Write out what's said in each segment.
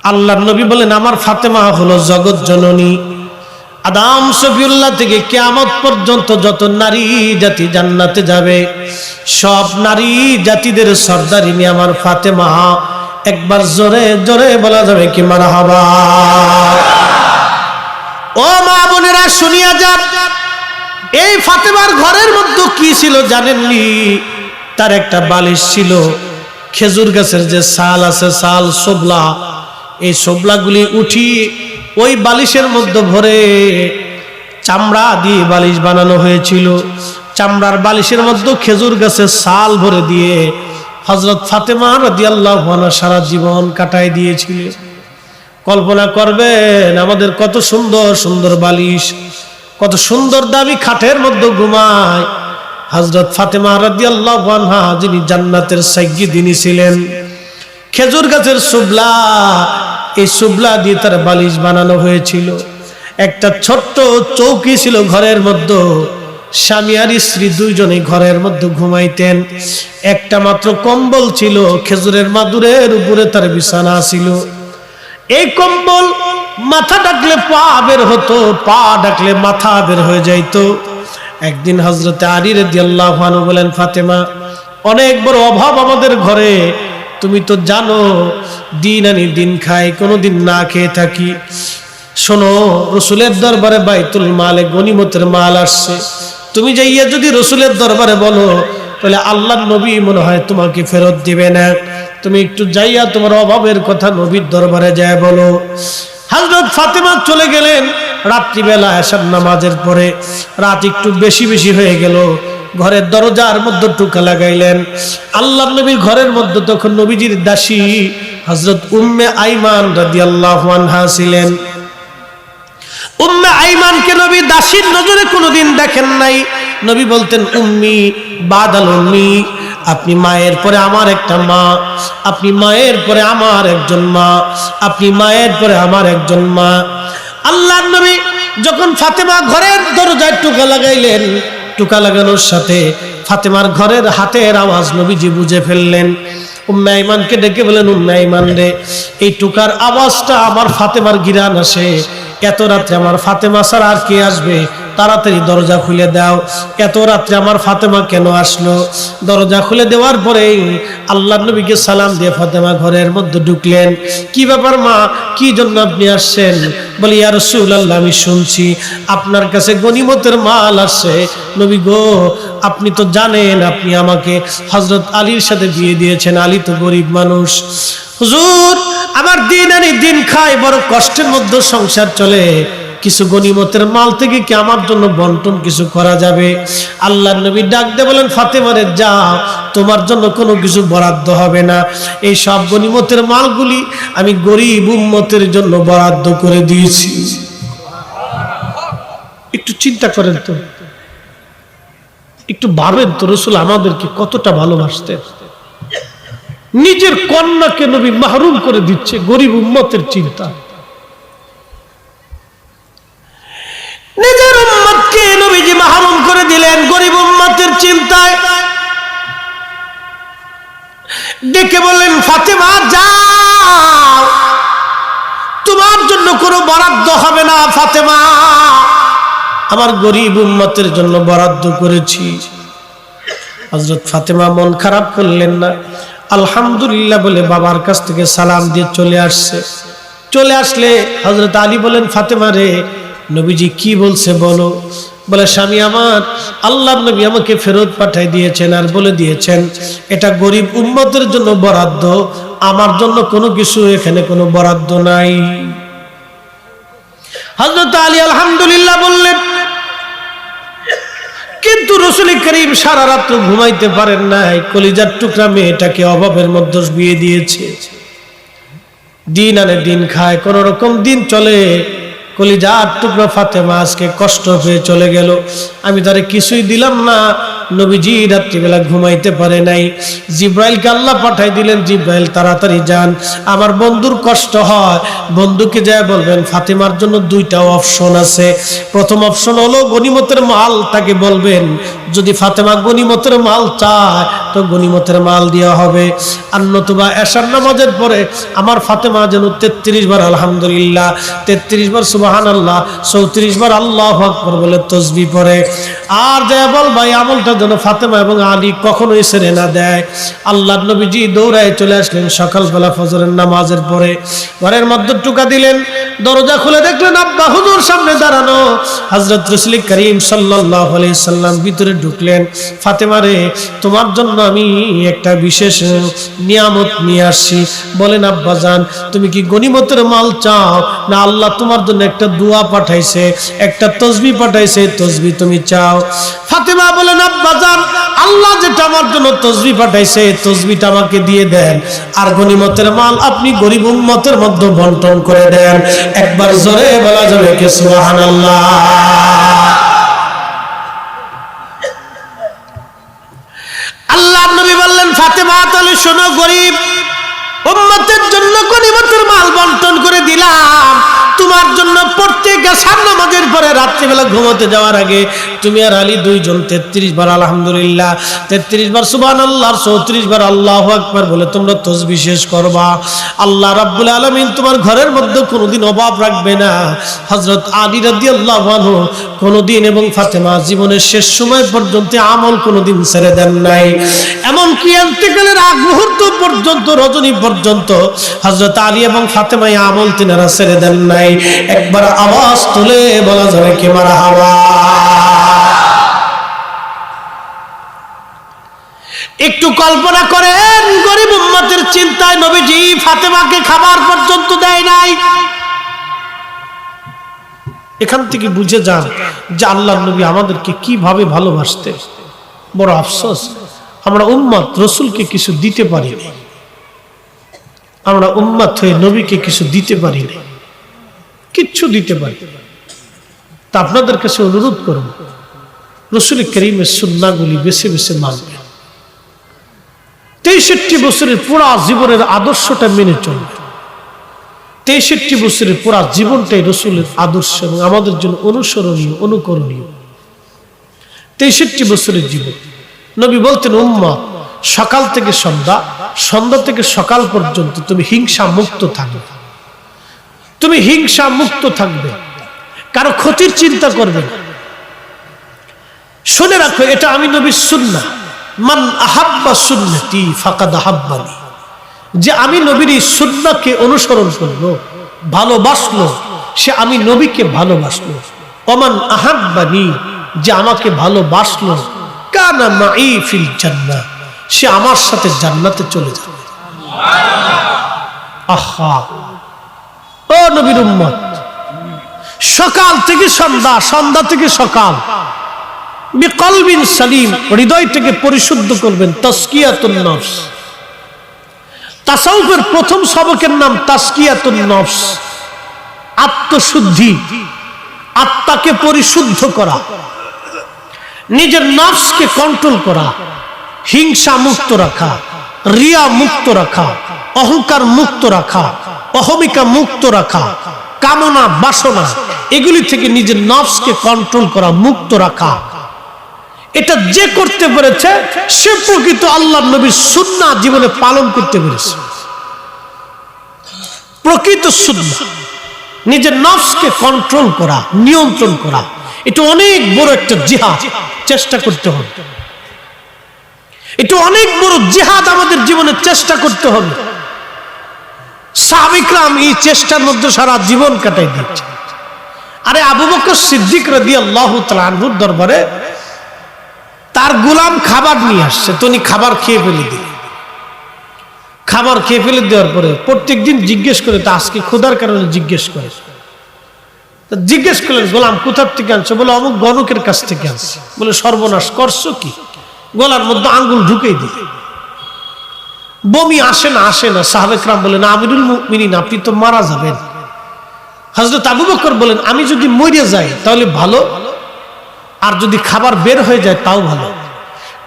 আল্লাহর নবী বলেন আমার ফাতেমা হলো জগৎ জননী। আদম সফিউল্লাহ থেকে কিয়ামত পর্যন্ত যত নারী জাতি জান্নাতে যাবে সব নারী জাতিদের সর্দারিনী আমার ফাতেমা। একবার জোরে জোরে বলা যাবে কি মারহাবা। ও মা বোনেরা শুনিয়া যান, এই ফাতেমার ঘরের মধ্যে কি ছিল জানেননি? তার একটা বালিশ ছিল, খেজুর গাছের যে ছাল আছে ছাল, সোবলা, এই সোবলাগুলি উঠি ওই বালিশের মধ্যে ভরে চামড়া দিয়ে বালিশ বানানো হয়েছিল। চামড়ার বালিশের মধ্যে খেজুর গাছের ছাল ভরে দিয়ে হযরত ফাতেমা রাদিয়াল্লাহু আনহা সারা জীবন কাটায় দিয়েছিল। কল্পনা করবেন আমাদের কত সুন্দর সুন্দর বালিশ, কত সুন্দর দামি খাটের মধ্যে ঘুমায় হযরত ফাতেমা রাদিয়াল্লাহু আনহা, যিনি জান্নাতের সাইয়্যিদিনী ছিলেন। খেজুর গাছের সুবলা, এই সুবলা দিয়ে তার বালিশ বানানো হয়েছিল। একটা ছোট্ট চৌকি ছিল ঘরের মধ্যে, স্বামী আর স্ত্রী দুইজনে ঘরের মধ্যে ঘুমাইতেন। একটা মাত্র কম্বল ছিল, খেজুরের মাদুরের উপরে তার বিছানা ছিল। এই কম্বল মাথা ডাকলে পা বের হতো, পা ডাকলে মাথা বের হয়ে যাইতো। একদিন হযরতে আলী রাদিয়াল্লাহু আনহু বলেন, ফাতেমা, অনেক বড় অভাব আমাদের ঘরে, তুমি তো জানো দিন আনি দিন খাই, কোনোদিন না খেয়ে থাকি। শোনো, রসুলের দরবারে বাইতুল মালে গনিমতের মাল আসছে, তুমি যাইয়া যদি রসুলের দরবারে বলো তাহলে আল্লাহর নবী মনে হয় তোমাকে ফেরত দিবে না। তুমি একটু যাইয়া তোমার অভাবের কথা নবীর দরবারে যায় বলো। হযরত ফাতেমা চলে গেলেন রাত্রিবেলা এশার নামাজের পরে। রাত একটু বেশি বেশি হয়ে গেল, ঘরের দরজার মধ্যে টুকা লাগাইলেন। আল্লাহর নবীর ঘরের মধ্যে তখন নবীজির দাসী হযরত উম্মে আইমান রাদিয়াল্লাহু আনহা ছিলেন। উম্মে আইমানকে নবী দাসীর নজরে কোনোদিন দেখেন নাই। নবী বলতেন, উম্মি বাদাল উম্মি, আপনি মায়ের পরে আমার একটা মা, আপনি মায়ের পরে আমার একজন মা, আপনি মায়ের পরে আমার একজন মা। আল্লাহর নবী যখন ফাতেমা ঘরের দরজায় টুকা লাগাইলেন, টুকা লাগানোর সাথে ফাতেমার ঘরের হাতের আওয়াজ নবীজি বুঝে ফেললেন। উম্মে আইমানকে ডেকে বলেন, উম্মে আইমান রে, এই টুকার আওয়াজটা আমার ফাতেমার গিরান আসে। এত রাত্রে আমার ফাতেমা ছাড়া আর কে আসবে? তাড়াতাড়ি দরজা খুলে দাও। এত রাত্রে আমার ফাতেমা কেন আসলো? দরজা খুলে দেওয়ার পরে আল্লাহর নবীকে সালাম দিয়ে ফাতেমা ঘরের মধ্যে ঢুকলেন। কি ব্যাপার মা, কি জন্য আপনি আসছেন? বলি, ইয়া রাসূলুল্লাহ, আমি শুনছি আপনার কাছে গনিমতের মাল আসছে। নবী গো, আপনি তো জানেন আপনি আমাকে হযরত আলীর সাথে বিয়ে দিয়েছেন, আলী তো গরিব মানুষ। হুজুর, আমার দিন আনি দিন খাই, বড় কষ্টের মধ্যে সংসার চলে, কিছু গনিমতের মাল থেকে কি আমার জন্য বন্টন কিছু করা যাবে? আল্লাহর নবী ডাক দিয়ে বলেন, ফাতেমারে যাও, তোমার জন্য কোনো কিছু বরাদ্দ হবে না। এই সব গনিমতের মালগুলি আমি গরিব উম্মতের জন্য বরাদ্দ করে দিয়েছি। একটু চিন্তা করেন তো, একটু ভাবেন তো, রাসূল আমাদেরকে কতটা ভালোবাসতেন। নিজের কন্যাকে নবী মাহরুম করে দিচ্ছে গরিব উম্মতের চিন্তা। নিজের উম্মতকে নবীজি মাহরুম করে দিলেন গরিব উম্মতের চিন্তায়। ডেকে বললেন, ফাতেমা যাও, তোমার জন্য কোনো বরাদ্দ হবে না ফাতেমা, আমার গরিব উম্মতের জন্য বরাদ্দ করেছি। হযরত ফাতেমা মন খারাপ করলেন না, আলহামদুলিল্লাহ বলে বাবার কাছ থেকে সালাম দিয়ে চলে আসছে। চলে আসলে হযরত আলী বলেন, ফাতেমা রে, নবীজি কি বলছে বলো। বলে, স্বামী আমার, আল্লাহর নবী আমাকে ফেরত পাঠাই দিয়েছেন আর বলে দিয়েছেন এটা গরিব উম্মতের জন্য বরাদ্দ, আমার জন্য কোনো কিছু এখানে কোনো বরাদ্দ নাই। হযরত আলী আলহামদুলিল্লাহ বললেন, কিন্তু রাসূল করিম সারা রাত ঘুমাইতে পারেন নাই, কলিজার টুকরা মেয়েটাকে অভাবের মধ্যে বিয়ে দিয়েছে, দিন আনে দিন খায়, কোন রকম দিন চলে। কলিজার টুকরা ফাতেমা আজকে কষ্ট পেয়ে চলে গেল, আমি তারে কিছুই দিলাম না, নবীজি রাত্রিবেলা ঘুমাইতে পারে নাই। জিব্রাইলকে আল্লাহ পাঠাই দিলেন, জিব্রাইল তাড়াতাড়ি যান, আমার বন্ধুর কষ্ট হয়। বন্ধুকে যায় বলবেন ফাতেমার জন্য দুইটা অপশন আছে। প্রথম অপশন হলো গনিমতের মাল, তাকে বলবেন যদি ফাতেমা গনিমতের মাল চায় তো গনিমতের মাল দেওয়া হবে, আর নতুবা এশার নামাজের পরে আমার ফাতেমা যেন 33 বার আলহামদুলিল্লাহ, 33 বার সুবহানাল্লাহ, 34 বার আল্লাহু আকবার বলে তাসবিহ পড়ে। আর যায় বল ভাই আমলটা যেন ফাতেমা এবং আলী কখনোই ছেড়ে না দেয়। আল্লাহর নবীজি দৌড়ায় চলে আসলেন সকালবেলা ফজরের নামাজের পরে, ঘরের মধ্যে টুকা দিলেন, দরজা খুলে দেখলেন আব্বা হুজুর সামনে দাঁড়ানো। হযরত রাসূল করিম সাল্লাল্লাহু আলাইহি সাল্লাম ভিতরে ঢুকলেন। ফাতেমা রে, তোমার জন্য আমি একটা বিশেষ নিয়ামত নিয়ে আসছি। বলেন আব্বা জান, তুমি কি গনিমতের মাল চাও, না আল্লাহ তোমার জন্য একটা দোয়া পাঠাইছে, একটা তাসবিহ পাঠাইছে, তাসবিহ তুমি চাও? ফাতেমা বলেন আব্বা জান, আল্লাহ যেটা আমার জন্য তাসবিহ পাঠাইছে তাসবিহটা আমাকে দিয়ে দেন, আর গনিমতের মাল আপনি গরিব উম্মতের মধ্যে বন্টন করে দেন। একবার জোরে বলা যাবে কি সুবহানাল্লাহ? আল্লাহর নবী বললেন ফাতেমা তাহলে শোনো, গরিব উম্মতের জন্য গনিমতের মাল বন্টন করে দিলাম, তোমার জন্য প্রত্যেক এশার নামাজের পরে রাত্রিবেলা ঘুমোতে যাওয়ার আগে তুমি আর আলী দুইজন 33 বার আলহামদুলিল্লাহ, 33 বার সুবহানাল্লাহ, 34 বার আল্লাহু আকবার বলে তোমরা তাসবিহ শেষ করবা। আল্লাহ রাব্বুল আলামিন তোমার ঘরের মধ্যে কোনোদিন অভাব রাখবে না। হযরত আলী রাদিয়াল্লাহু আনহু কোনোদিন এবং ফাতেমা জীবনের শেষ সময় পর্যন্ত আমল কোনোদিন ছেড়ে দেন নাই। এমনকি ইন্তেকালের আগ মুহূর্ত পর্যন্ত, রজনী পর্যন্ত হযরত আলী এবং ফাতেমা আমল তিনারা ছেড়ে দেন নাই। একবার আওয়াজ তুলে বলা যাবে কি মারহাবা? একটু কল্পনা করেন, গরিব উম্মতের চিন্তায় নবীজি ফাতেমাকে খাবার পর্যন্ত দেয় নাই। এখান থেকে বুঝে যান যে আল্লাহর নবী আমাদেরকে কিভাবে ভালোবাসতেন। বড় আফসোস, আমরা উম্মত রাসূলকে কিছু দিতে পারি না, আমরা উম্মত হয়ে নবীকে কিছু দিতে পারি না, কিচ্ছু দিতে পারি। তা আপনাদের কাছে অনুরোধ করব, রাসূল করিমের সুন্নাহগুলি বেছে বেছে মানবেন, 63 বছরের পুরা জীবনের আদর্শটা মেনে চলবেন। 63 বছরের পুরা জীবনটাই রাসূলের আদর্শ এবং আমাদের জন্য অনুসরণীয়, অনুকরণীয়। 63 বছরের জীবন। নবী বলতেন উম্মত সকাল থেকে সন্ধ্যা, সন্ধ্যা থেকে সকাল পর্যন্ত তুমি হিংসা মুক্ত থাকবে, তুমি হিংসা মুক্ত থাকবে, কারো ক্ষতির চিন্তা করবে না। শুনে রাখো, এটা আমি নবীর সুন্নাহ। মান আহাব্বা সুন্নতি ফাকাদ আহাব্বানি, যে আমি নবীর এই সুন্নাহকে অনুসরণ করলো, ভালোবাসলো, সে আমি নবীকে ভালোবাসলো। ওমান আহাব্বানি, যে আমাকে ভালোবাসলো, কানা মাই ফিল জান্নাহ, সে আমার সাথে জান্নাতে চলে যাবে। আহা, ও নবীর উম্মত, সকাল থেকে সন্ধ্যা, সন্ধ্যা থেকে সকাল বিকলবিন সালিম, হৃদয়টাকে পরিশুদ্ধ করবেন। তাসকিয়াতুন নফস, তাসাউফের প্রথম সবকের নাম তাসকিয়াতুন নফস, আত্মশুদ্ধি, আত্মাকে পরিশুদ্ধ করা, নিজের নফসকে কন্ট্রোল করা, হিংসা মুক্ত রাখা, রিয়া মুক্ত রাখা, অহংকার মুক্ত রাখা, অহমিকা মুক্ত রাখা, কামনা বাসনা এগুলি থেকে নিজের নফসকে কন্ট্রোল করা, মুক্ত রাখা। এটা যে করতে পেরেছে সে প্রকৃত আল্লাহর নবীর সুন্নাহ জীবনে পালন করতে পেরেছে। প্রকৃত সুন্নাহ, নিজের নফসকে কন্ট্রোল করা, নিয়ন্ত্রণ করা, এটা অনেক বড় একটা জিহাদ। চেষ্টা করতে হবে, এটা অনেক বড় জিহাদ আমাদের জীবনে চেষ্টা করতে হবে। সাহাবায়ে কেরাম এই চেষ্টার মধ্যে সারা জীবন কাটাই দিচ্ছে। আরে আবু বকর সিদ্দিক রাদিয়াল্লাহু তাআলা আনহুর দরবারে তার গোলাম খাবার নিয়ে আসছে, তো উনি খাবার খেয়ে ফেলে দিলেন। খাবার খেয়ে ফেলে দেওয়ার পরে প্রত্যেকদিন জিজ্ঞেস করে, তা আজকে ক্ষুধার কারণে জিজ্ঞেস করে, জিজ্ঞেস করলেন গোলাম কোথার থেকে আনছো? বলে অমুক গণকের কাছ থেকে আনছি। বলে সর্বনাশ করছো কি? গলার মধ্যে আঙ্গুল ঢুকেই দিলে। বমি আসে না, আসে না। সাহাবায়ে কেরাম বলেন আমিরুল মুমিনিন, আপনি তো মারা যাবেন। হযরত আবু বকর বলেন আমি যদি মরে যাই তাহলে ভালো, আর যদি খাবার বের হয়ে যায় তাও ভালো।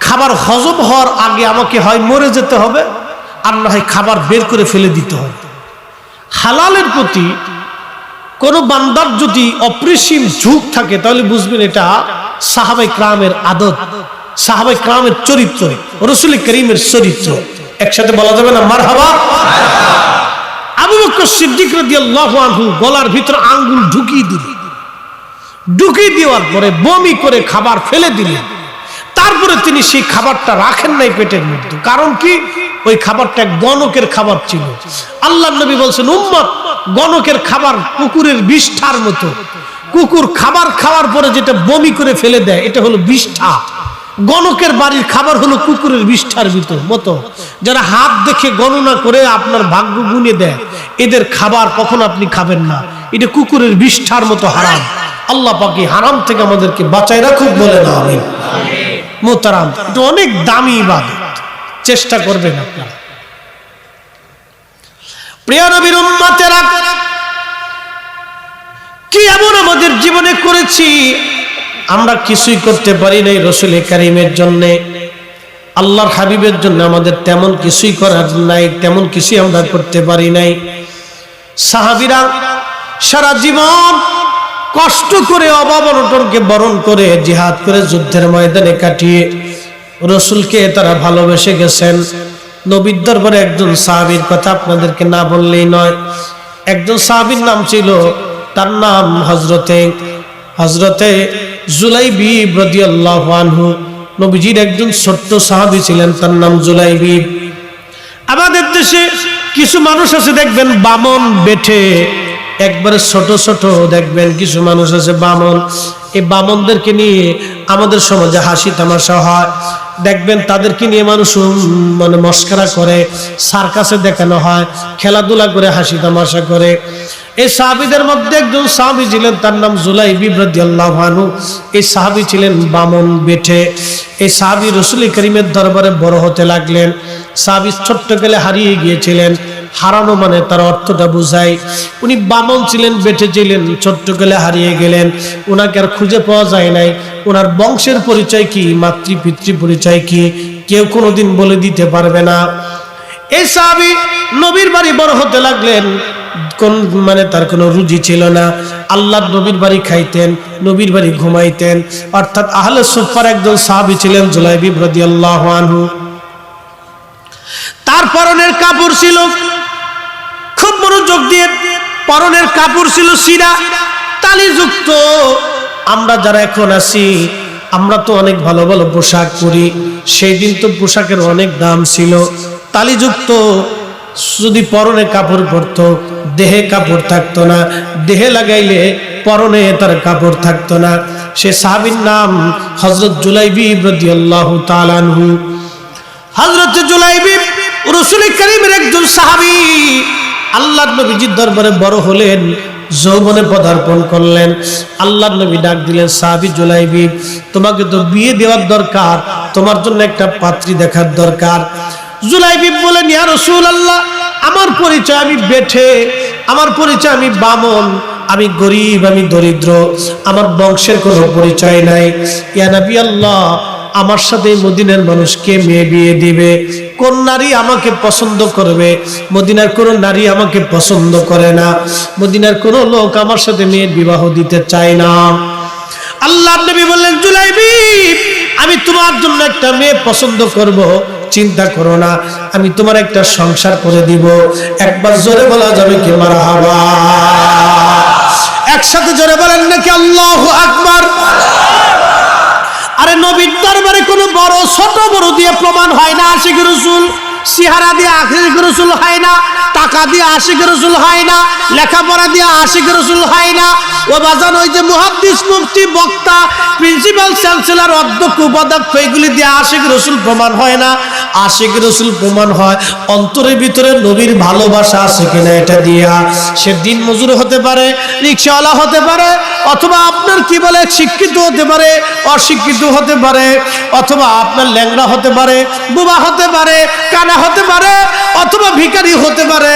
খাবার হজম হওয়ার আগে আমাকে হয় মরে যেতে হবে, আর না হয় খাবার বের করে ফেলে দিতে হবে। হালালের প্রতি কোন বান্দার যদি অপরিসীম ঝোঁক থাকে তাহলে বুঝবেন এটা সাহাবায়ে কেরামের আদত, সাহাবায়ে কেরামের চরিত্র, রাসূল করিমের চরিত্র। একসাথে বলা যাবে না মারহাবা? আবু বকর সিদ্দিক রাদিয়াল্লাহু আনহু গলার ভিতর আঙ্গুল ঢুকিয়ে দেওয়ার পরে বমি করে খাবার ফেলে দিলেন। তারপরে তিনি সেই খাবারটা রাখেন নাই পেটের মধ্যে। কারণ কি? ওই খাবারটা এক গণকের খাবার ছিল। আল্লাহর নবী বলছেন, উম্মত, গণকের খাবার কুকুরের বিষ্ঠার মতো। কুকুর খাবার খাওয়ার পরে যেটা বমি করে ফেলে দেয় এটা হলো বিষ্ঠা। গণকের বাড়ির খাবার হলো কুকুরের বিষ্ঠার মতো। যারা হাত দেখে গণনা করে আপনার ভাগ্য গুনে দেয়, এদের খাবার কখনো আপনি খাবেন না। এটা কুকুরের বিষ্ঠার মতো হারাম। আল্লাহ পাক এই হারাম থেকে আমাদেরকে বাঁচায় রাখুক, বলে না আমিন। মুহতারাম, এটা অনেক দামি ইবাদত, চেষ্টা করবেন আপনারা। প্রিয় নবীর উম্মতেরা, কি এমন আমাদের জীবনে করেছি আমরা কিছুই করতে পারি নাই রাসূল কারীমের জন্য, আল্লাহর হাবিবের জন্য আমাদের তেমন কিছুই করার নাই, তেমন কিছুই আমরা করতে পারি নাই। সাহাবীরা সারা জীবন কষ্ট করে অভাব অনটনকে বরণ করে জিহাদ করে যুদ্ধের ময়দানে কাটিয়ে রাসূলকে তারা ভালোবেসে গেছেন। নবীর দরবারে একজন সাহাবীর কথা আপনাদেরকে না বললেই নয়। একজন সাহাবীর নাম ছিল, তার নাম হযরতে জুলাইবিব রাদিয়াল্লাহু আনহু। নবীজির একজন ছোট্ট সাহাবী ছিলেন, তার নাম জুলাইবিব। আমাদের দেশে কিছু মানুষ আছে দেখবেন বামন বেঠে, একবারে ছোট ছোট দেখবেন কিছু মানুষ আছে বামন। এই বামনদেরকে নিয়ে আমাদের সমাজে হাসি তামাশা হয়। দেখবেন তাদেরকে নিয়ে মানুষ মানে মস্করা করে, সার্কাসে দেখানো হয়, খেলাধুলা করে হাসি তামাশা করে। এই সাহাবীদের মধ্যে একজন সাহাবী ছিলেন, তার নাম জুলাইবিব রাদিয়াল্লাহু আনহু। এই সাহাবী ছিলেন বামন বেঠে। এই সাহাবী রাসূল করিমের দরবারে বড় হতে লাগলেন। সাহাবী ছোট্ট কালে হারিয়ে গিয়েছিলেন। হারানো মানে তার অর্থটা বুঝায়। উনি বামন ছিলেন, বেঠে ছিলেন, ছোট্ট কালে হারিয়ে গেলেন। ওনাকে আর খুঁজে পাওয়া যায় নাই। ওনার বংশের পরিচয় কি, মাতৃ পিতৃ পরিচয় কি, কেউ কোনোদিন বলে দিতে পারবে না। এই সাহাবী নবীর বাড়ি বড় হতে লাগলেন। কোন মানে তার কোনো রুজি ছিল না। আল্লাহর নবীর বাড়ি খাইতেন, নবীর বাড়ি ঘুমাইতেন। অর্থাৎ আহলে সুফার একজন সাহাবী ছিলেন জুলাইবিব রাদিয়াল্লাহু আনহু। তার পরনের কাপড় ছিল, খুব মনোযোগ দিয়ে, পরনের কাপড় ছিল সিরা তালিযুক্ত। আমরা যারা এখন আছি, আমরা তো অনেক ভালো ভালো পোশাক পরি। সেই দিন তো পোশাকের অনেক দাম ছিল। তালিযুক্ত যদি পরনে কাপড় পরতো, দেহে কাপড় থাকতো না, দেহে লাগাইলে পরনে তার কাপড় থাকতো না। সে সাহাবীর নাম হযরত জুলাইবিব রাদিয়াল্লাহু তাআলা আনহু। হযরত জুলাইবিব রাসূল করিমের একজন সাহাবী। আল্লাহর নবীজির দরবারে বড় হলেন, যৌবনে পদার্পণ করলেন। আল্লাহর নবী ডাক দিলেন, সাহাবী জুলাইবিব, তোমাকে তো বিয়ে দেওয়ার দরকার, তোমার জন্য একটা পাত্রী দেখার দরকার। জুলাইবিব বলেন, ইয়া রাসূলুল্লাহ, আমার পরিচয় আমি বেঠে, আমার পরিচয় আমি বামন, আমি গরিব, আমি দরিদ্র, আমার বংশের কোনো পরিচয় নাই। ইয়া নবী আল্লাহ, আমার সাথে মদিনার মানুষকে মেয়ে বিয়ে দিবে? কোন নারী আমাকে পছন্দ করবে? মদিনার কোন নারী আমাকে পছন্দ করে না। মদিনার কোন লোক আমার সাথে মেয়ের বিবাহ দিতে চায় না। আল্লাহর নবী বললেন, জুলাইবিব, আমি তোমার জন্য একটা মেয়ে পছন্দ করব, চিন্তা করো না, আমি তোমার একটা সংসার করে দিব। একবার জোরে বলা যাবে কি মারহাবা? একসাথে জোরে বলেন নাকি আল্লাহু আকবার? আরে নবীর দরবারে কোনো বড় ছোট বড় দিয়ে প্রমাণ হয় না আশিক রাসূল। চেহারা দিয়ে আশিক রাসূল হয় না, টাকা দিয়ে আশিক রাসূল হয় না, লেখাপড়া দিয়ে আশিক রাসূল হয় না। ও বাজান, ওই যে মুহাদ্দিস, মুফতি, বক্তা, প্রিন্সিপাল, চ্যান্সেলর, অধ্যক্ষ, উপাধ্যক্ষ, এগুলি দিয়ে আশিক রাসূল প্রমাণ হয় না। আশিক রাসূল প্রমাণ হয় অন্তরের ভিতরে নবীর ভালোবাসা আছে কিনা, এটা দিয়া। সে দিন মজুর হতে পারে, রিকশাওয়ালা হতে পারে, অথবা আপনার কি বলে শিক্ষিত হতে পারে, অশিক্ষিত হতে পারে, অথবা আপনার ল্যাংড়া হতে পারে, বুবা হতে পারে, কানা হতে পারে, অথবা ভিখারি হতে পারে।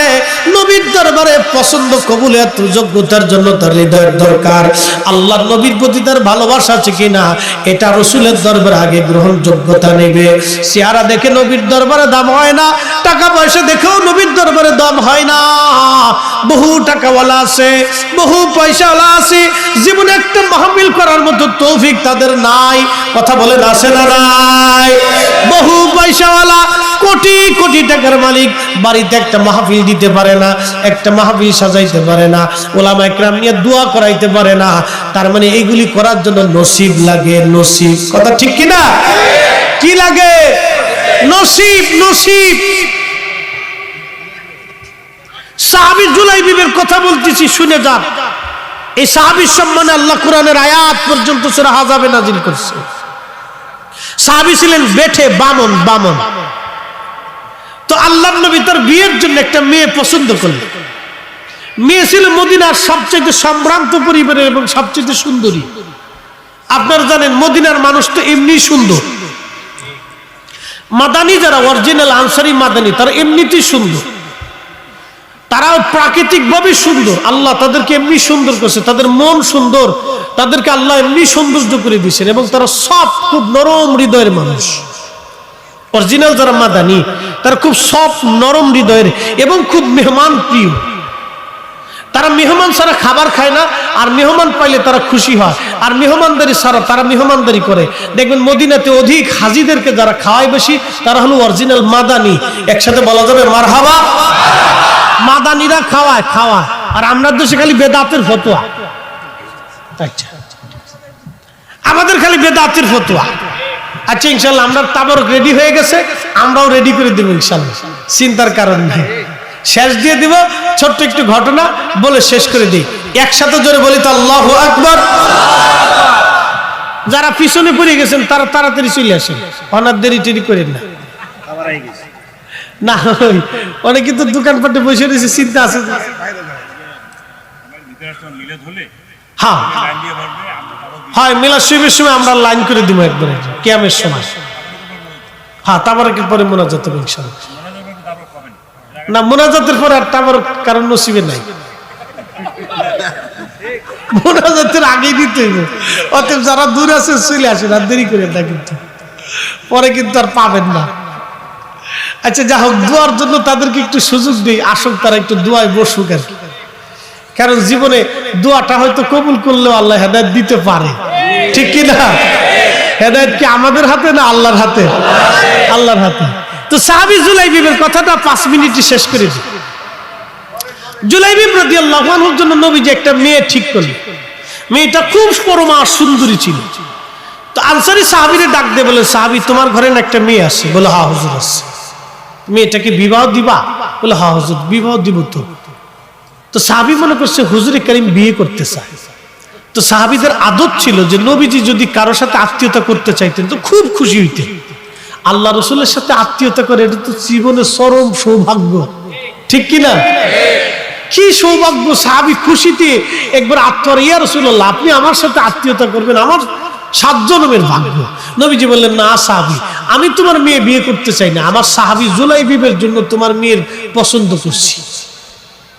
নবীর দরবারে পছন্দ কবুলিয়ত যোগ্যতার জন্য তার হৃদয়ের দরকার। আল্লাহর নবীর প্রতি তার ভালোবাসা আছে কিনা এটা রাসূলের দরবারে আগে গ্রহণযোগ্যতা নেবে। চেহারা দেখে নবীর দরবারে দাম হয় না, টাকা পয়সা দেখেও নবীর দরবারে দাম হয় না। বহু টাকাওয়ালা আছে, বহু পয়সাওয়ালা আছে, জীবনে একটা মাহফিল করার মতো তৌফিক তাদের নাই। কথা বলেন আছে না নাই? বহু পয়সাওয়ালা, কোটি কোটি টাকার মালিক, বাড়িতে একটা মাহফিল দিতে পারে না, একটা মাহফিল সাজাইতে পারে না, ওলামা ইকরাম নিয়ে দোয়া করাইতে পারে না। তার মানে এইগুলি করার জন্য নসিব লাগে, নসিব। কথা ঠিক কিনা? কি লাগে? নসিব, নসিব। সাহাবী জুলাইবিবের কথা বলতেছি, শুনে যান। এই সাহাবীর সম্মানে আল্লাহ কোরআনের আয়াত পর্যন্ত সূরা আহজাবে নাজিল করছে। সাহাবী ছিলেন বেঠে, বামন, বামন। তো আল্লাহর নবী তার বিয়ের জন্য একটা মেয়ে পছন্দ করলেন। মেয়ে ছিল মদিনার সবচেয়ে সম্ভ্রান্ত পরিবারের এবং সবচেয়ে সুন্দরী। আপনারা জানেন মদিনার মানুষ তো এমনি সুন্দর। মাদানী যারা অরিজিনাল আনসারি মাদানী, তারা এমনিতেই সুন্দর, তারাও প্রাকৃতিকভাবে সুন্দর। আল্লাহ তাদেরকে এমনি সুন্দর করছে, তাদের মন সুন্দর, তাদেরকে আল্লাহ এমনি সৌন্দর্য করে দিয়েছেন এবং তারা সব খুব নরম হৃদয়ের মানুষ। অরিজিনাল যারা মাদানী তারা খুব সফট, নরম হৃদয়ের এবং খুব মেহমান প্রিয়। তারা মেহমান ছাড়া খাবার খায় না, আর মেহমান পাইলে তারা খুশি হয়, আর মেহমানদারি ছাড়া তারা মেহমানদারি করে। দেখবেন মদিনাতে অধিক হাজিদেরকে যারা খাওয়ায় বেশি, তারা হলো অরিজিনাল মাদানী। একসাথে বলা যাবে মারহাবা। মাদানীরা খাওয়ায়, খাওয়ায়। আর আমরা দেশে খালি বেদাতের ফতোয়া। আচ্ছা, আমাদের খালি বেদাতের ফতোয়া। আচ্ছা, ইনশাল্লাহ আমরা তাবারক রেডি হয়ে গেছে, আমরাও রেডি করে দেব ইনশাল্লাহ, চিন্তার কারণ নাই। শেষ দিয়ে দিব, ছোট্ট একটু ঘটনা বলে শেষ করে দিই। একসাথে জোরে বলি তো আল্লাহু আকবার। যারা পিছনে পড়ে গেছেন তারা তাড়াতাড়ি চলে আসেন, অনার দেরি টেরি করেন না। না, অনেকে তো দোকানপাটে বসে রয়েছে, চিন্তা আছে। হ্যাঁ হ্যাঁ, মিলাদ শরীফের সময় আমরা লাইন করে দিব একবারে, কিয়ামের সময়। হ্যাঁ, তাবারকের পরে মোনাজাত হবে ইনশাআল্লাহ। না, মোনাজাতের পরে আর তাবারক কারণ নসিবে নাই, মোনাজাতের আগেই দিতে হবে। অতএব যারা দূর আছে চলে আসেন, আর দেরি করেন না, কিন্তু পরে কিন্তু আর পাবেন না। আচ্ছা, যা হোক, দোয়ার জন্য তাদেরকে একটু সুযোগ দিই, আসুক তারা একটু দোয়ায় বসুক আর কি। কারণ জীবনে দোয়াটা হয়তো কবুল করলেও আল্লাহ হেদায়েত দিতে পারে, ঠিক কি না? হেদায়েত কি আমাদের হাতে না আল্লাহর হাতে? আল্লাহর হাতে। তো সাহাবী জুলাইবিবের কথাটা 5 মিনিটে শেষ করে দিই। জুলাইবিব রাদিয়াল্লাহু আনহুর জন্য নবীজি একটা মেয়ে ঠিক করলেন। মেয়েটা খুব পরমা সুন্দরী ছিল। তো আনসারী সাহাবীরে ডাক দিয়ে বলে, সাহাবী, তোমার ঘরে না একটা মেয়ে আছে? বলে, হ্যাঁ হুজুর আছে। মেয়েটাকে বিবাহ দিবা? বলে, হ্যাঁ হুজুর, বিবাহ দিব। তো সাহাবী মনে করছে হুজুরে কারীম বিয়ে করতে চায়। তো সাহাবীদের আদত ছিল যে নবীজি যদি কারোর সাথে আত্মীয়তা করতে চাইতেন তো খুব খুশি হইতেন। আল্লাহ রসুলের সাথে আত্মীয়তা করে, এটা তো জীবনের চরম সৌভাগ্য, ঠিক কিনা? কি সৌভাগ্য! সাহাবী খুশিতে একবার আত্মর, ইয়া রাসূলুল্লাহ, আপনি আমার সাথে আত্মীয়তা করবেন, আমার 7 জন্মের ভাগ্য। নবীজি বললেন, না সাহাবী, আমি তোমার মেয়ে বিয়ে করতে চাই না, আমার সাহাবী জুলাইবিবের জন্য তোমার মেয়ের পছন্দ করছি।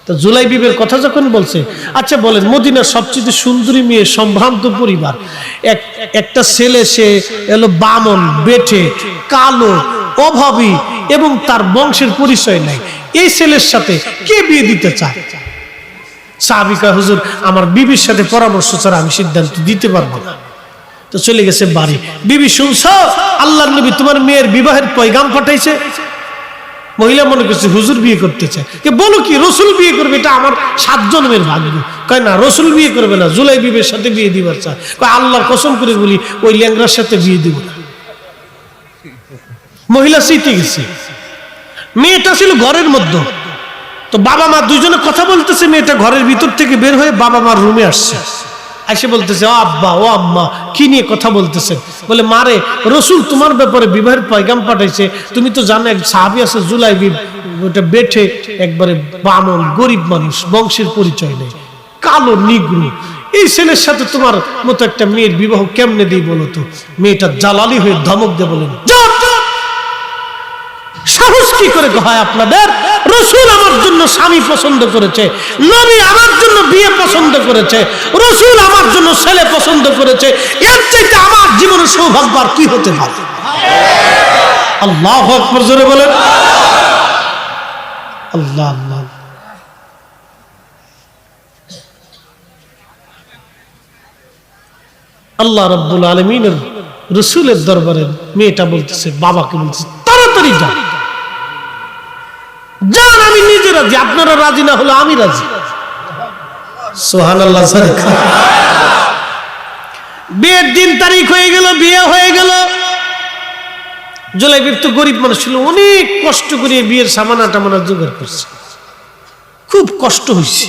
তো জুলাইবিবের কথা যখন বলছে, আচ্ছা বলেন, মদিনার সবচেয়ে সুন্দরী মেয়ে, সম্ভ্রান্ত পরিবার, একটা ছেলে, সে এলো বামন, বেঠে, কালো, অভাবী এবং তার বংশের পরিচয় নাই, এই ছেলের সাথে কে বিয়ে দিতে চায়? সাহাবী কয়, হুজুর, আমার বিবির সাথে পরামর্শ ছাড়া আমি সিদ্ধান্ত দিতে পারবো না। তো চলে গেছে বাড়ি। বিবি, শুনছো আল্লাহর নবী তোমার মেয়ের বিবাহের পয়গাম পাঠাইছে? মহিলা মনে করছে হুজুর বিয়ে করতে চায়। কে বলো কি, রসুল বিয়ে করবে, এটা আমার 7 জন্মের ভাগ্য। কয় না, রসুল বিয়ে করবে না, জুলাইবিবের সাথে বিয়ে দিবার চায়। কয়, আল্লাহর কসম করে বলি, ওই ল্যাংরার সাথে বিয়ে দিব না। মহিলা চিতে গেছে। মেয়েটা ছিল ঘরের মধ্যে। তো বাবা মা দুইজনে কথা বলতেছে, মেয়েটা ঘরের ভিতর থেকে বের হয়ে বাবা মার রুমে আসছে। এসে বলতেছে, ও আব্বা, ও আম্মা, কি নিয়ে কথা বলতেছেন? বলে, মারে, রসুল তোমার ব্যাপারে বিবাহের পয়গাম পাঠাইছে। তুমি তো জানো এক সাহাবী আছে জুলাইবিব, ওটা বেঠে, একবারে বামন, গরিব মানুষ, বংশের পরিচয় নেই, কালো, নিগ্রো, এই ছেলের সাথে তোমার মতো একটা মেয়ের বিবাহ কেমনে দিই বলো তো? মেয়েটা জালালি হয়ে ধমক দিয়ে বলেন, সাহস কি করে হয় আপনাদের? রসুল আমার জন্য স্বামী পছন্দ করেছে, নবী আমার জন্য বিয়ে পছন্দ করেছে, রসুল আমার জন্য ছেলে পছন্দ করেছে, এর চাইতে আমার জীবনের সৌভাগ্য আর কি হতে পারে? আল্লাহু আকবার, জোরে বলেন আল্লাহ আল্লাহ। আল্লাহ রাব্বুল আলামিনের রসুলের দরবারে মেয়েটা বলতেছে, বাবাকে বলতেছে, তাড়াতাড়ি যান, যান, আমি নিজে রাজি, আপনারা রাজি না হলে আমি রাজি। সুবহানাল্লাহ। বিয়ের দিন তারিখ হয়ে গেল, বিয়ে হয়ে গেল। জুলাইবিব তো গরিব মানুষ ছিল, অনেক কষ্ট করে বিয়ের সামানা টামানা জোগাড় করছে, খুব কষ্ট হয়েছে।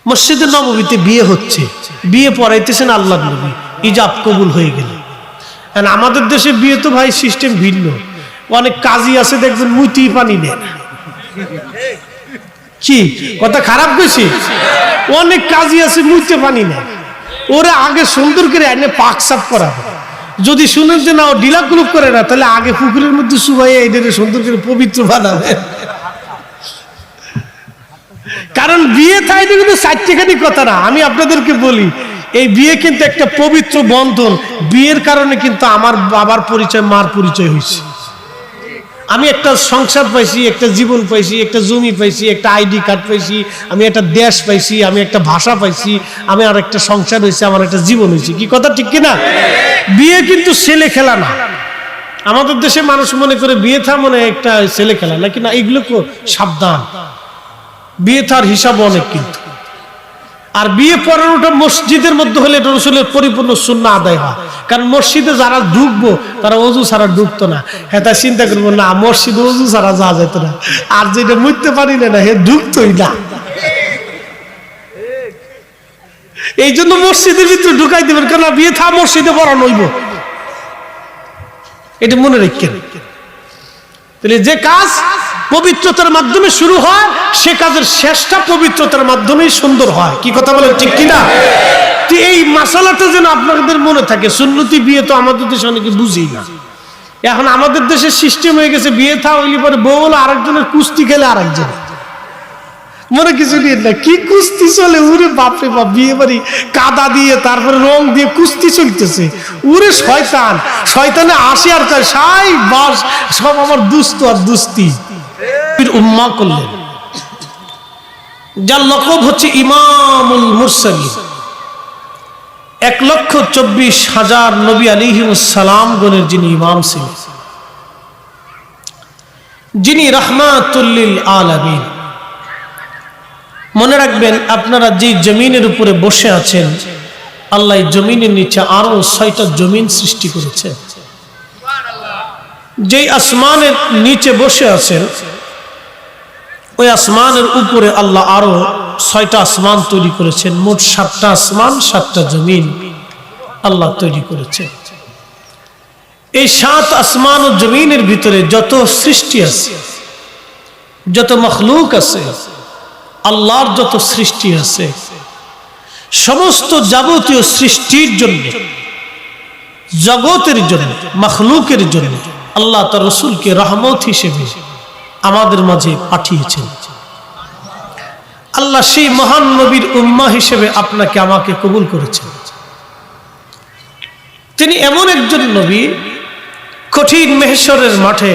মসজিদে নববীতে বিয়ে হচ্ছে, বিয়ে পড়াইতেছেন আল্লাহর নবী, ইজাব কবুল হয়ে গেল। আমাদের দেশে বিয়ে তো ভাই সিস্টেম ভিন্ন, অনেক কাজী আছে দেখবেন মুইতি পানি নেয় না। কি কথা খারাপ কইছি? অনেক কাজী আছে মুইতে পানি নেয়, ওরা আগে সুন্দর করে এনে পাক সাফ করা হয়। যদি শুনেন যে না ও ডিলা গ্রুপ করে না, তাহলে আগে পুকুরের মধ্যে শুকাইয়ে এদের সুন্দর করে পবিত্র বানাবে। কারণ বিয়ে তাই কিন্তু চারটিখানি কথা না, আমি আপনাদেরকে বলি, এই বিয়ে কিন্তু একটা পবিত্র বন্ধন। বিয়ের কারণে কিন্তু আমার বাবার পরিচয়, মার পরিচয় হয়েছে। আমি একটা সংসার পাইছি, একটা জীবন পাইছি, একটা জমি পাইছি, একটা আইডি কার্ড পাইছি, আমি একটা দেশ পাইছি, আমি একটা ভাষা পাইছি, আমি আর একটা সংসার হয়েছে, আমার একটা জীবন হয়েছে। কি কথা ঠিক কিনা? বিয়ে কিন্তু ছেলে খেলা না। আমাদের দেশে মানুষ মনে করে বিয়ে থা মনে একটা ছেলে খেলা, নাকি না? এগুলো সাবধান, বিয়ে থার হিসাব অনেক কিন্তু। আর বিয়ে পড়ানোটা মসজিদের মধ্যে হলে রসুলের পরিপূর্ণ সুন্নাহ আদায় হয়। কারণ মসজিদে যারা ঢুকবো তারা ওযু ছাড়া ঢুকতো না। হ্যাঁ, তা চিন্তা করবো না মসজিদে ওযু ছাড়া যাওয়া যেত না, আর যেটা মুইতে পারি না হে ঢুকতোই না। এই জন্য মসজিদের ভিতরে ঢুকাই দেবেন, কেন বিয়ে থা মসজিদে পড়ানো হইব, এটা মনে রাখেন। তাহলে যে কাজ পবিত্রতার মাধ্যমে শুরু হয়, সে কাজের শেষটা পবিত্রতার মাধ্যমেই সুন্দর হয়। কি কথা বলেন ঠিক কিনা? এই মাসালাটা যেন আপনাদের মনে থাকে। সুন্নতি বিয়ে তো আমাদের দেশে অনেকে বুঝি না। এখন আমাদের দেশের সিস্টেম হয়ে গেছে, বিয়ে থা হইলে পরে বউ হলো আরেকজনের কুস্তি খেলে আরেকজন, মনে কিছু নিয়ে না, কি কুস্তি চলে উরে বাপরে বাপ। বিয়ে বাড়ি কাদা দিয়ে তারপরে রং দিয়ে কুস্তি চলতেছে, উরে শয়তান, শয়তানে আসে আর তার সাই বাস সব আমার দুস্ত আর দুস্তি উম্মা করলেন, যার লকব হচ্ছে ইমামুল মুরসালিন। 1,24,000 নবী আলাইহিস সালাম গণের যিনি ইমাম ছিলেন, যিনি রাহমাতুল লিল আলামিন। মনে রাখবেন, আপনারা যে জমিনের উপরে বসে আছেন, আল্লাহ জমিনের নিচে আরো 6টা জমিন সৃষ্টি করেছে। যেই আসমানের নিচে বসে আছেন, ওই আসমানের উপরে আল্লাহ আরো 6টা আসমান তৈরি করেছেন। মোট 7টা আসমান, 7টা জমিন আল্লাহ তৈরি করেছেন। এই 7 আসমান ও জমিনের ভিতরে যত সৃষ্টি আছে, যত মখলুক আছে, আল্লাহর যত সৃষ্টি আছে, সমস্ত যাবতীয় সৃষ্টির জন্য, জগতের জন্য, মখলুকের জন্য আল্লাহ তার রাসূলকে রহমত হিসেবে আমাদের মাঝে পাঠিয়েছেন। আল্লাহ সেই মহান নবীর উম্মাহ হিসেবে আপনাকে আমাকে কবুল করেছেন। তিনি এমন একজন নবী, কঠিন মেহশরের মাঠে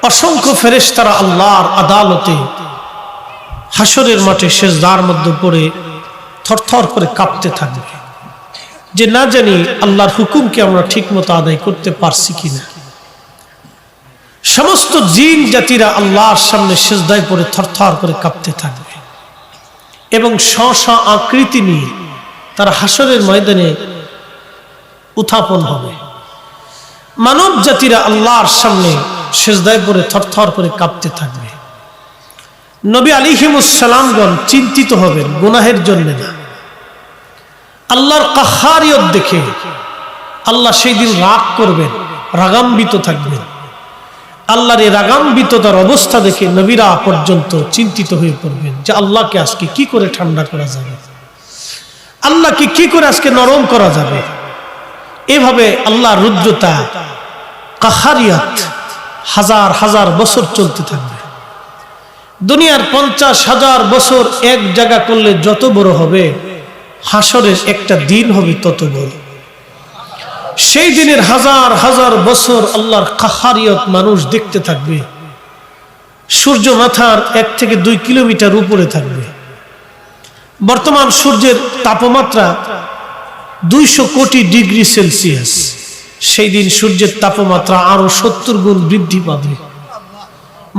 অসংখ্য ফেরেশতারা আল্লাহর আদালতে হাসরের মাঠে সেজদার মধ্যে পড়ে থরথর করে কাঁপতে থাকবে, যে না জানি আল্লাহর হুকুমকে আমরা ঠিকমতো আদায় করতে পারছি কিনা। সমস্ত জিন জাতিরা আল্লাহর সামনে সেজদায় পড়ে থরথর করে কাঁপতে থাকবে, এবং স্ব আকৃতি নিয়ে তারা হাসরের ময়দানে উত্থাপন হবে। মানব জাতিরা আল্লাহর সামনে সেজদায় পড়ে থরথর করে কাঁপতে থাকবে। নবী আলাইহিস সালামগণ চিন্তিত হবেন, গুনাহের জন্য না, আল্লাহর কাহারিয়ত দেখে আল্লাহ সেই দিন রাগ করবেন, রাগান্বিত থাকবেন। আল্লাহর এই রাগান্বিততার অবস্থা দেখে নবীরা পর্যন্ত চিন্তিত হয়ে পড়বেন যে আল্লাহকে আজকে কি করে ঠান্ডা করা যাবে, আল্লাহকে কি করে আজকে নরম করা যাবে। এভাবে আল্লাহর রুদ্রতা, কাহারিয়ত হাজার হাজার বছর চলতে থাকবে। দুনিয়ার 50,000 বছর এক জায়গা করলে যত বড় হবে, হাসরের একটা দিন হবে তত বড়। সেই দিনের হাজার হাজার বছর আল্লাহর কাহারিয়ত মানুষ দেখতে থাকবে। সূর্য মাথার 1 থেকে 2 কিলোমিটার উপরে থাকবে। বর্তমান সূর্যের তাপমাত্রা 200 কোটি ডিগ্রি সেলসিয়াস। সেই দিন সূর্যের তাপমাত্রা আরো 70 গুণ বৃদ্ধি পাবে।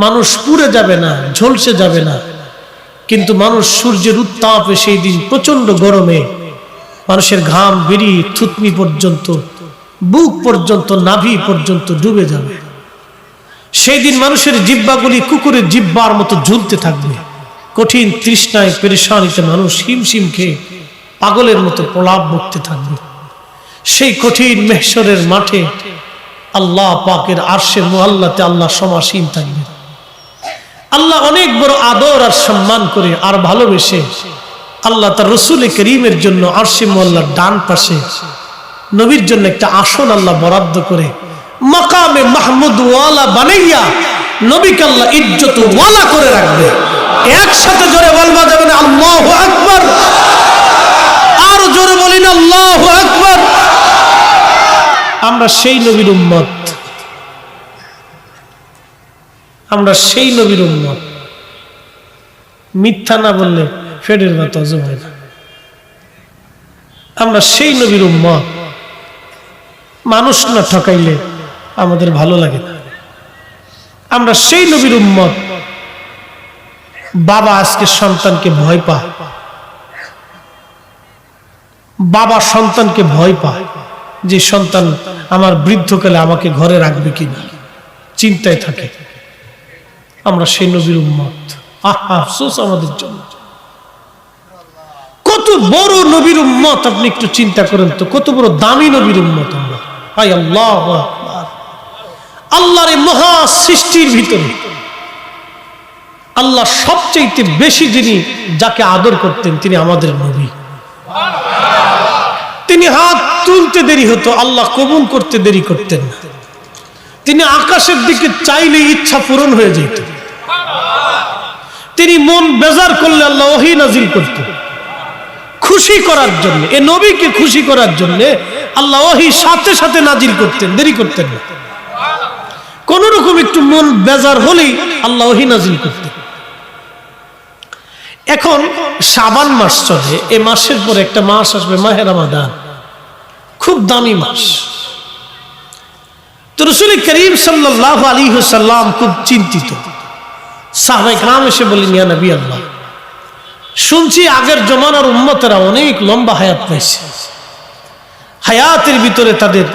মানুষ পুড়ে যাবে না, ঝলসে যাবে না, কিন্তু মানুষ সূর্যের উত্তাপে সেই দিন প্রচন্ড গরমে মানুষের ঘাম বেরিয়ে থুতনি পর্যন্ত, বুক পর্যন্ত, নাভি পর্যন্ত ডুবে যাবে। সেই দিন মানুষের জিহ্বাগুলি কুকুরের জিহ্বার মতো ঝুলতে থাকবে। কঠিন তৃষ্ণায় পেরেশানিতে মানুষ হিমশিম খেয়ে পাগলের মতো প্রলাপ বকতে থাকবে। সেই কঠিন মেহশরের মাঠে আল্লাহ পাকের আরশের মুআল্লাতে আল্লাহ সমাসীন থাকবে। আল্লাহ অনেক বড় আদর আর সম্মান করে আর ভালোবেসে আল্লাহ তার রাসূল করিমের জন্য আরশে মুআল্লার ডান পাশে নবীর জন্য একটা আসন আল্লাহ বরাদ্দ করে মাকামে মাহমুদ ওয়ালা বানাইয়া নবীকে আল্লাহ ইজ্জত ওয়ালা করে রাখবে। একসাথে জোরে বলবা যাবে না আল্লাহু আকবার? আর জোরে বলি না আল্লাহু আকবার? আমরা সেই নবীর উম্মত, আমরা সেই নবীর উম্মত। মিথ্যা না বললে ফেডের মতো হজম হয় না। আমরা সেই নবীর উম্মত। মানুষ না ঠকাইলে আমাদের ভালো লাগে না। আমরা সেই নবীর উম্মত। বাবা আজকে সন্তানকে ভয় পায়, বাবা সন্তানকে ভয় পায় যে সন্তান আমার বৃদ্ধকালে আমাকে ঘরে রাখবে কিনা, চিন্তায় থাকে। আমরা সেই নবীর উম্মত। আফসোস আমাদের জন্য। কত বড় নবীর উম্মত আপনি একটু চিন্তা করেন তো, কত বড় দামি নবীর উম্মত আমরা। হায় আল্লাহু আকবার। আল্লাহর এই মহা সৃষ্টির ভিতরে আল্লাহ সবচেয়ে বেশি যিনি যাকে আদর করতেন তিনি আমাদের নবী। তিনি হাত তুলতে দেরি হতো, আল্লাহ কবুল করতে দেরি করতেন না। তিনি আকাশের দিকে চাইলে ইচ্ছা পূরণ হয়ে যেত। তিনি মন বেজার করলে আল্লাহ ওহী নাজিল করতেন খুশি করার জন্য। এ নবীকে খুশি করার জন্য আল্লাহ ওহী সাথে সাথে নাজিল করতেন, দেরি করতেন না। কোন রকম একটু মন বেজার হলেই আল্লাহ ওহী নাজিল করতেন। এখন শাবান মাস চলে, এই মাসের পরে একটা মাস আসবে মাহে রমাদান, খুব দামি মাস। তো রাসূল করিম সাল্লাল্লাহু আলাইহি ওয়াসাল্লাম খুব চিন্তিত। সাহাবায়ে কেরাম এসে বললেন, ইয়া নবী আল্লাহ, শুনছি আগের জমানার উম্মতেরা অনেক লম্বা হায়াত পাইছে, হায়াতের ভিতরে তাদের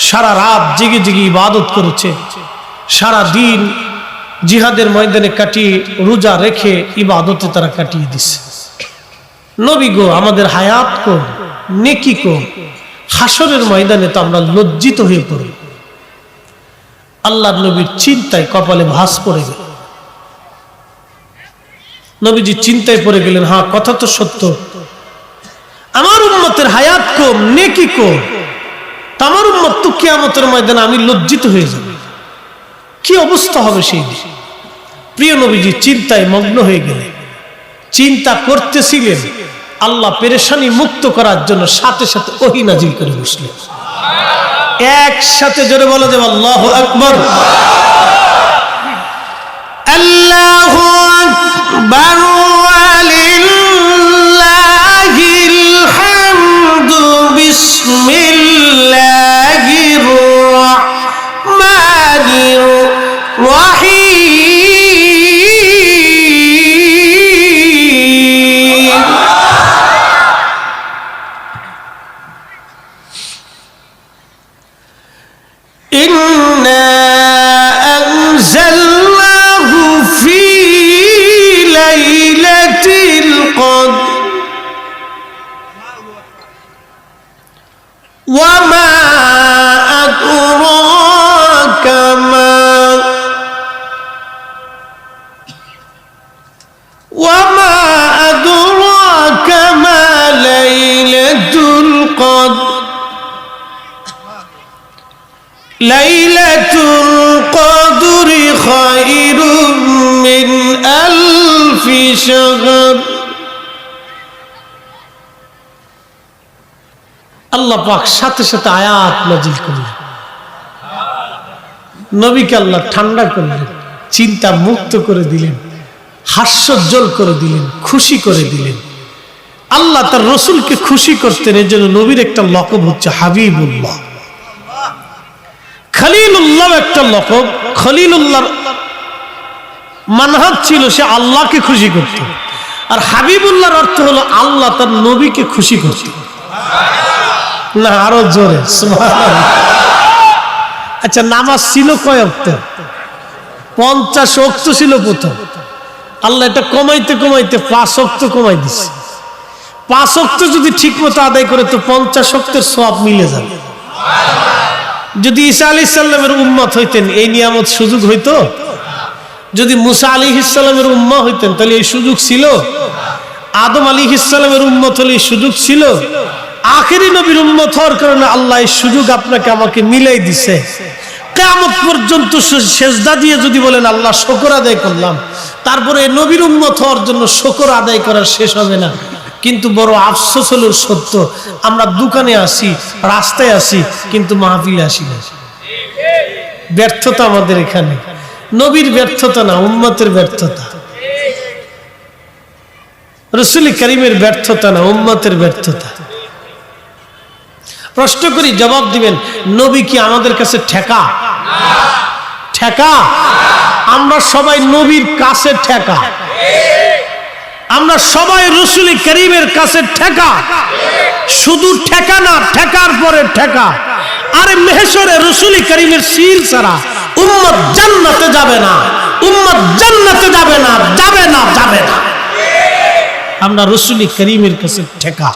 সারা রাত জেগে জেগে ইবাদত করেছে, সারা দিন জিহাদের ময়দানে কাটিয়ে রোজা রেখে ইবাদতে তারা কাটিয়ে দিছে। নবী গো, আমাদের হায়াত কম, নেকি কম, হাসরের ময়দানে তো আমরা লজ্জিত হয়ে পড়ি। আল্লাহর নবীর চিন্তায় কপালে ভাঁজ পড়ে গেল। নবীজি চিন্তায় পড়ে গেলেন, হ্যাঁ কথা তো সত্য, আমার উম্মতের হায়াত কম, নেকি কম, আমার উম্মত তো কিয়ামতের ময়দানে আমি লজ্জিত হয়ে যাব, কি অবস্থা হবে সেই দিন। প্রিয় নবীজি চিন্তায় মগ্ন হয়ে গেলেন, চিন্তা করতেছিলেন। আল্লাহ পেরেশানি মুক্ত করার জন্য সাথে সাথে ওহী নাজিল করে বসলেন। একসাথে জোরে বলা যাবে আল্লাহু আকবার। আল্লাহু আকবার ওয়ালিল্লাহিল হামদু বিসমিল্লাহির রাহমানির রাহিম। إنا أنزلناه في ليلة القدر وما أدراك ما ليلة القدر ليلة القدر خير من শহর। আল্লাহ পাক সাথে সাথে আয়াত নাজিল করলেন, নবীকে আল্লাহ ঠান্ডা করলেন, চিন্তা মুক্ত করে দিলেন, হাস্যোজ্জ্বল করে দিলেন, খুশি করে দিলেন। আল্লাহ তার রসুলকে খুশি করতেন, এর জন্য নবীর একটা লকব হচ্ছে হাবিবুল্লাহ। খলিলুল্লাহ একটা লকব। খলিলুল্লাহর মানহাজ ছিল সে আল্লাহকে খুশি করত, আর হাবিবুল্লাহর অর্থ হলো আল্লাহ তার নবীকে খুশি করত। না আরো জোরে সুবহানাল্লাহ। আচ্ছা, নামাজ ছিল কয় ওয়াক্ত? 50 ওয়াক্ত ছিল প্রথম। আল্লাহ এটা কমাইতে কমাইতে 5 ওয়াক্ত কমাই দিছে। 5 ওয়াক্ত যদি ঠিক মতো আদায় করে তো 50 ওয়াক্তের সওয়াব মিলে যাবে। যদি ঈসা আলাইহিস সালামের উম্মত হইতেন এই নিয়ামত সুযোগ হইতো? যদি মুসা আলাইহিস সালামের উম্মত হইতেন তাহলে এই সুযোগ ছিল? আদম আলাইহিস সালামের উম্মত হলে এই সুযোগ ছিল? আখেরি নবীর উম্মত হওয়ার কারণে আল্লাহ এই সুযোগ আপনাকে আমাকে মিলাই দিছে। কিয়ামত পর্যন্ত সেজদা দিয়ে যদি বলেন আল্লাহ শুকর আদায় করলাম, তারপরে নবীর উম্মত হওয়ার জন্য শুকর আদায় করা শেষ হবে না। কিন্তু বড় আফসোস হলো সত্য, আমরা দোকানে আসি, রাস্তায় আসি, কিন্তু মাহফিলে আসি না। ব্যর্থতা আমাদের এখানে, নবীর ব্যর্থতা না, উম্মতের ব্যর্থতা। রাসূল কারীমের ব্যর্থতা না, উম্মতের ব্যর্থতা। প্রশ্ন করি, জবাব দিবেন, নবী কি আমাদের কাছে ঠেকা? ঠেকা? আমরা সবাই নবীর কাছে ঠেকা। আমরা সবাই রাসূল কারীমের কাছে ঠেকা। শুধু ঠেকা না, ঠেকার পরে ঠেকা। আরে মেহশরে রাসূল কারীমের সিল ছাড়া উম্মত জান্নাতে যাবে না, উম্মত জান্নাতে যাবে না, যাবে না, যাবে না। আমরা রাসূল কারীমের কাছে ঠেকা।